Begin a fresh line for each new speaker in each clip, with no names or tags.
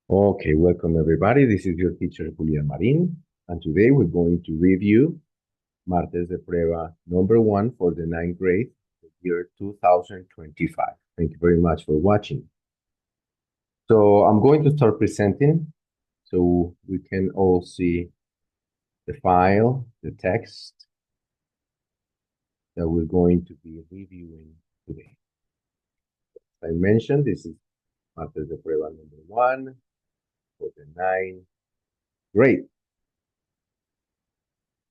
Okay, welcome everybody. This is your teacher Julian Marin, and today we're going to review Martes de Prueba number 1 for the ninth grade, the year 2025. Thank you very much for watching. So I'm going to start presenting so we can all see the file, the text that we're going to be reviewing today. As I mentioned, this is Martes de Prueba number 1 for the ninth grade.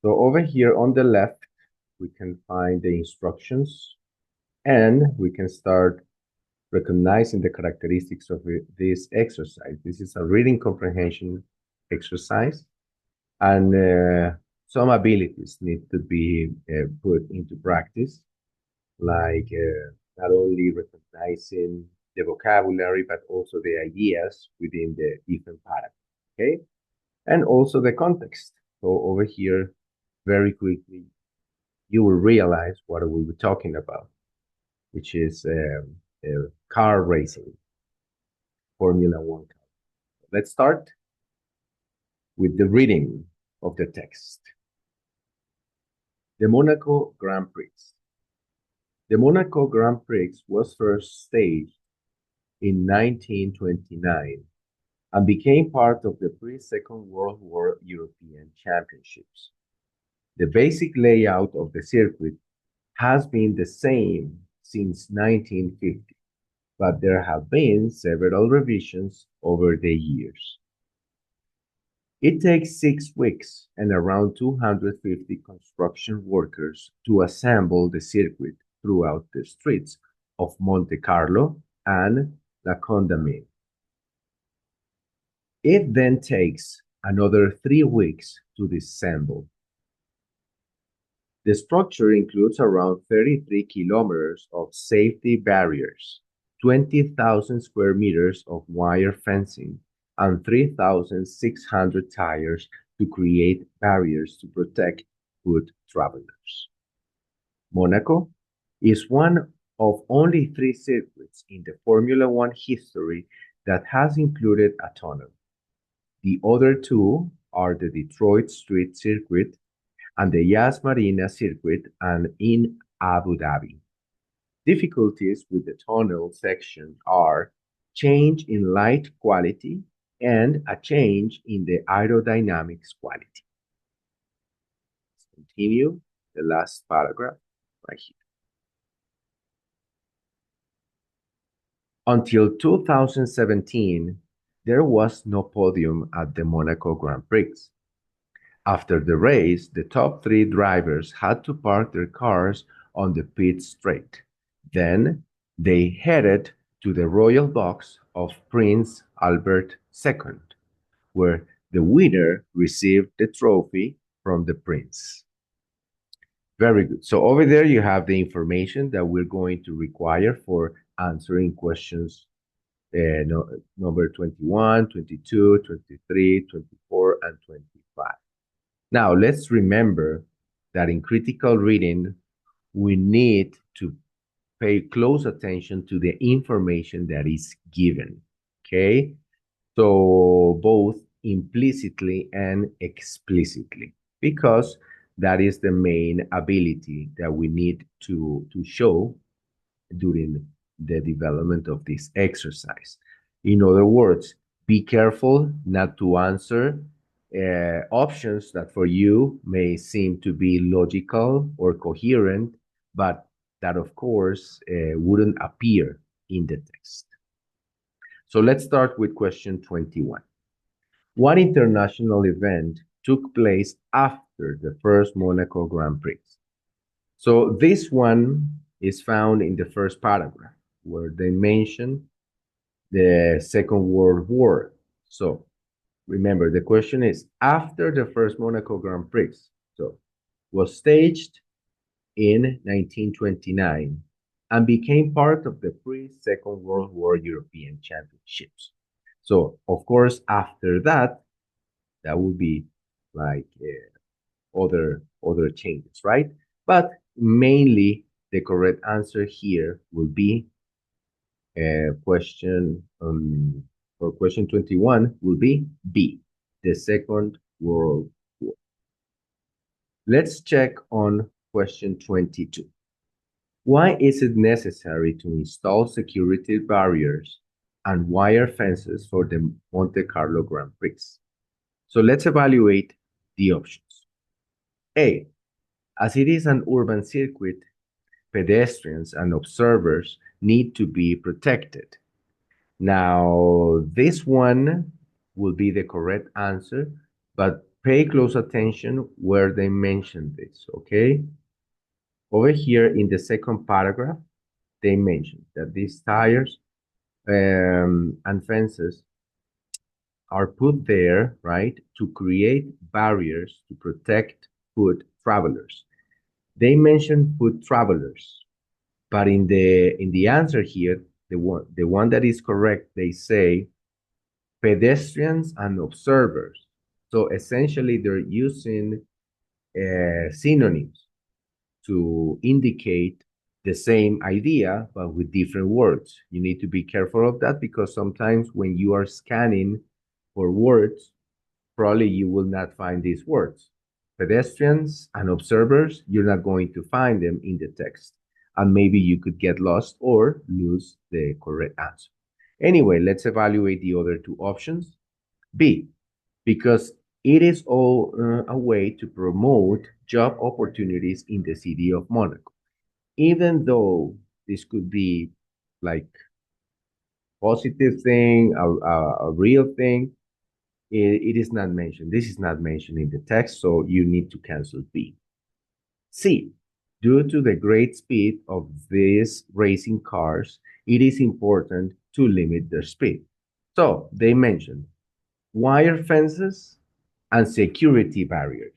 So over here on the left, we can find the instructions and we can start recognizing the characteristics of this exercise. This is a reading comprehension exercise, and some abilities need to be put into practice, like not only recognizing the vocabulary, but also the ideas within the different paragraphs, okay? And also the context. So over here, very quickly, you will realize what we were talking about, which is car racing, Formula One car. Let's start with the reading of the text. The Monaco Grand Prix. The Monaco Grand Prix was first staged in 1929 and became part of the pre-Second World War European Championships. The basic layout of the circuit has been the same since 1950, but there have been several revisions over the years. It takes 6 weeks and around 250 construction workers to assemble the circuit throughout the streets of Monte Carlo and La Condamine. It then takes another 3 weeks to disassemble. The structure includes around 33 kilometers of safety barriers, 20,000 square meters of wire fencing, and 3,600 tires to create barriers to protect foot travelers. Monaco is one of only 3 circuits in the Formula One history that has included a tunnel. The other 2 are the Detroit Street Circuit and the Yas Marina Circuit and in Abu Dhabi. Difficulties with the tunnel section are change in light quality and a change in the aerodynamics quality. Let's continue the last paragraph right here. Until 2017, there was no podium at the Monaco Grand Prix. After the race, the top 3 drivers had to park their cars on the pit straight. Then they headed to the royal box of Prince Albert II, where the winner received the trophy from the prince. Very good. So over there you have the information that we're going to require for answering questions number 21, 22, 23, 24, and 25. Now, let's remember that in critical reading, we need to pay close attention to the information that is given, okay? So both implicitly and explicitly, because that is the main ability that we need to show during the development of this exercise. In other words, be careful not to answer options that for you may seem to be logical or coherent, but that of course wouldn't appear in the text. So let's start with question 21. What international event took place after the first Monaco Grand Prix? So this one is found in the first paragraph where they mention the Second World War. So remember, the question is after the first Monaco Grand Prix. So was staged in 1929 and became part of the pre-Second World War European Championships. So of course, after that, that would be like other changes, right? But mainly the correct answer here will be question for question 21 will be B, the Second World War. Let's check on question 22. Why is it necessary to install security barriers and wire fences for the Monte Carlo Grand Prix? So let's evaluate the options. A, as it is an urban circuit, pedestrians and observers need to be protected. Now, this one will be the correct answer, but pay close attention where they mention this, okay? Over here in the second paragraph, they mention that these tires and fences are put there, right, to create barriers to protect foot travelers. They mention foot travelers, but in the answer here, the one that is correct, they say pedestrians and observers. So essentially, they're using synonyms to indicate the same idea, but with different words. You need to be careful of that because sometimes when you are scanning for words, probably you will not find these words. Pedestrians and observers, you're not going to find them in the text. And maybe you could get lost or lose the correct answer. Anyway, let's evaluate the other two options. B, because it is all a way to promote job opportunities in the city of Monaco. Even though this could be like positive thing, a real thing, it is not mentioned. This is not mentioned in the text, so you need to cancel B. C, due to the great speed of these racing cars, it is important to limit their speed. So they mentioned wire fences and security barriers.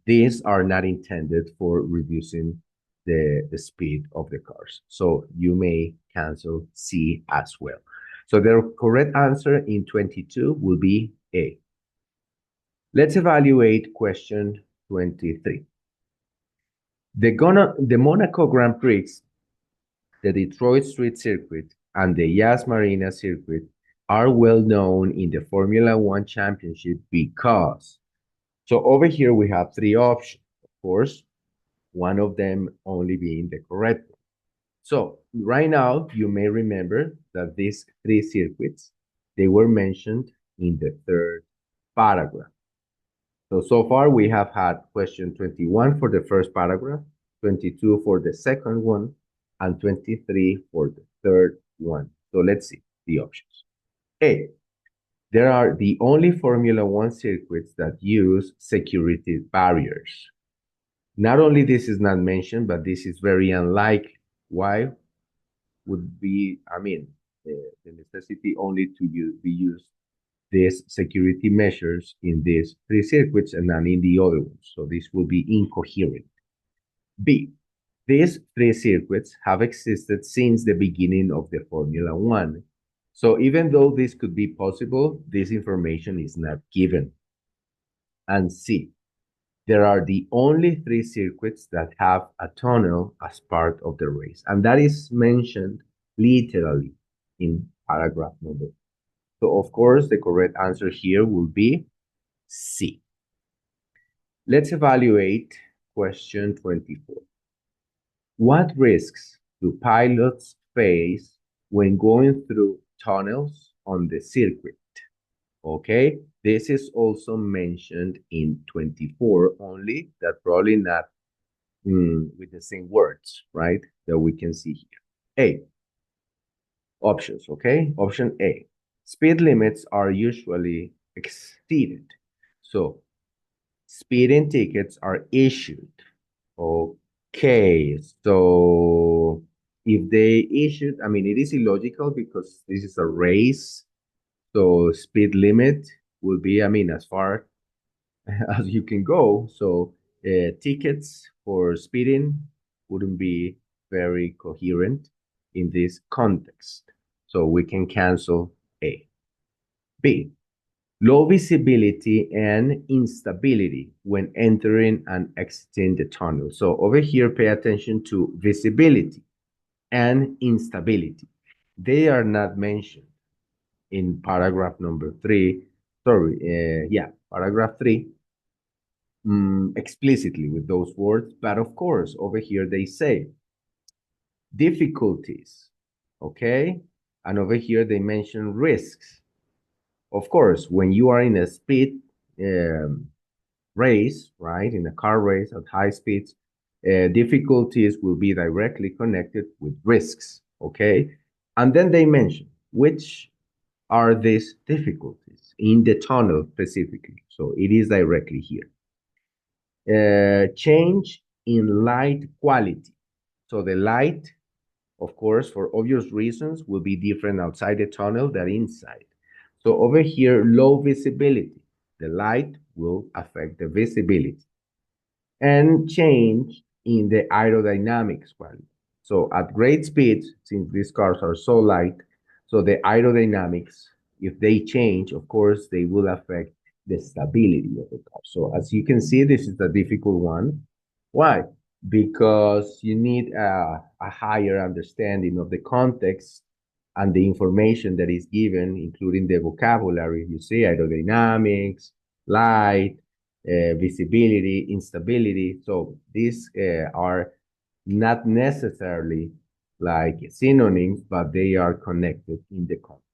These are not intended for reducing the speed of the cars. So you may cancel C as well. So the correct answer in 22 will be A. Let's evaluate question 23. The Monaco Grand Prix, the Detroit Street Circuit, and the Yas Marina Circuit are well known in the Formula One Championship because. So over here we have three options, of course, one of them only being the correct one. So right now you may remember that these three circuits, they were mentioned in the third paragraph. So far we have had question 21 for the first paragraph, 22 for the second one, and 23 for the third one. So let's see the options. A, there are the only Formula One circuits that use security barriers. Not only this is not mentioned, but this is very unlikely. Why would be, the necessity only to be used these security measures in these three circuits and not in the other ones. So this will be incoherent. B, these three circuits have existed since the beginning of the Formula One. So even though this could be possible, this information is not given. And C, there are the only three circuits that have a tunnel as part of the race. And that is mentioned literally in paragraph number. So of course, the correct answer here will be C. Let's evaluate question 24. What risks do pilots face when going through tunnels on the circuit? Okay, this is also mentioned in 24 only, that probably not with the same words, right, that we can see here. A, options, okay? Option A, speed limits are usually exceeded. So speeding tickets are issued. Okay, so if they issued, it is illogical because this is a race. So speed limit will be, as far as you can go. So tickets for speeding wouldn't be very coherent in this context. So we can cancel A. B, low visibility and instability when entering and exiting the tunnel. So over here, pay attention to visibility and instability. They are not mentioned. in paragraph number 3, paragraph 3, explicitly with those words. But of course, over here they say difficulties, okay? And over here they mention risks. Of course, when you are in a speed race, right, in a car race at high speeds, difficulties will be directly connected with risks, okay? And then they mention which are these difficulties in the tunnel specifically. So it is directly here. Change in light quality. So the light, of course, for obvious reasons, will be different outside the tunnel than inside. So over here, low visibility. The light will affect the visibility. And change in the aerodynamics quality. So at great speeds, since these cars are so light, so the aerodynamics, if they change, of course, they will affect the stability of the car. So as you can see, this is a difficult one. Why? Because you need a higher understanding of the context and the information that is given, including the vocabulary. You see, aerodynamics, light, visibility, instability. So these are not necessarily like synonyms, but they are connected in the context.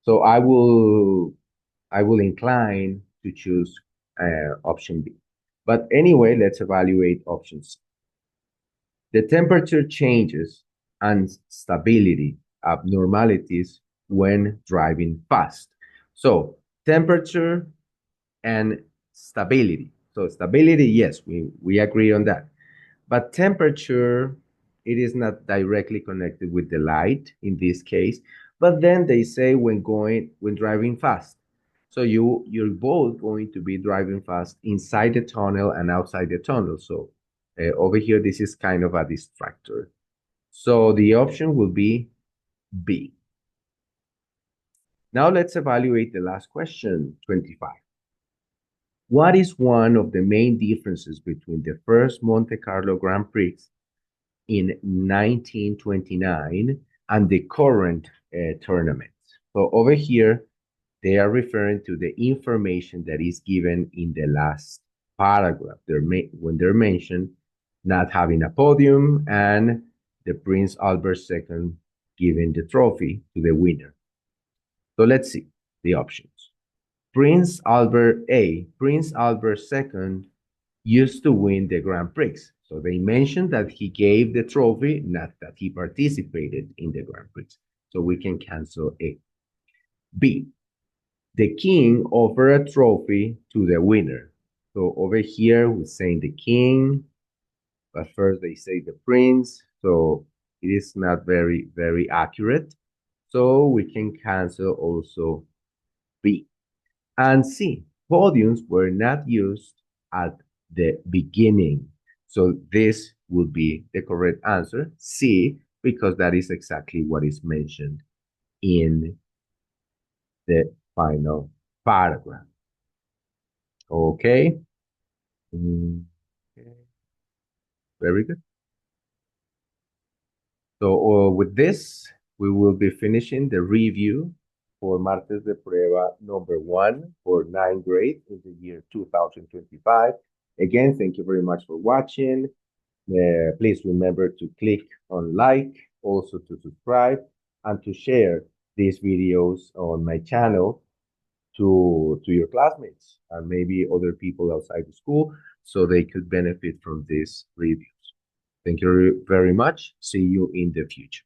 So I will incline to choose option B. But anyway, let's evaluate option C. The temperature changes and stability abnormalities when driving fast. So temperature and stability. So stability, yes, we agree on that. But temperature, it is not directly connected with the light in this case. But then they say when driving fast. So you're both going to be driving fast inside the tunnel and outside the tunnel. So over here, this is kind of a distractor. So the option will be B. Now let's evaluate the last question, 25. What is one of the main differences between the first Monte Carlo Grand Prix in 1929 and the current tournament? So over here, they are referring to the information that is given in the last paragraph. When they're mentioned not having a podium and the Prince Albert II giving the trophy to the winner. So let's see the options. Prince Albert II used to win the Grand Prix. So they mentioned that he gave the trophy, not that he participated in the Grand Prix. So we can cancel A. B. The king offered a trophy to the winner. So over here, we're saying the king, but first they say the prince. So it is not very, very accurate. So we can cancel also B. And C, podiums were not used at the beginning. So this would be the correct answer, C, because that is exactly what is mentioned in the final paragraph. Okay. Okay. Very good. So with this, we will be finishing the review for Martes de Prueba number 1 for 9th grade in the year 2025. Again, thank you very much for watching. Please remember to click on like, also to subscribe, and to share these videos on my channel to your classmates and maybe other people outside the school so they could benefit from these reviews. Thank you very much. See you in the future.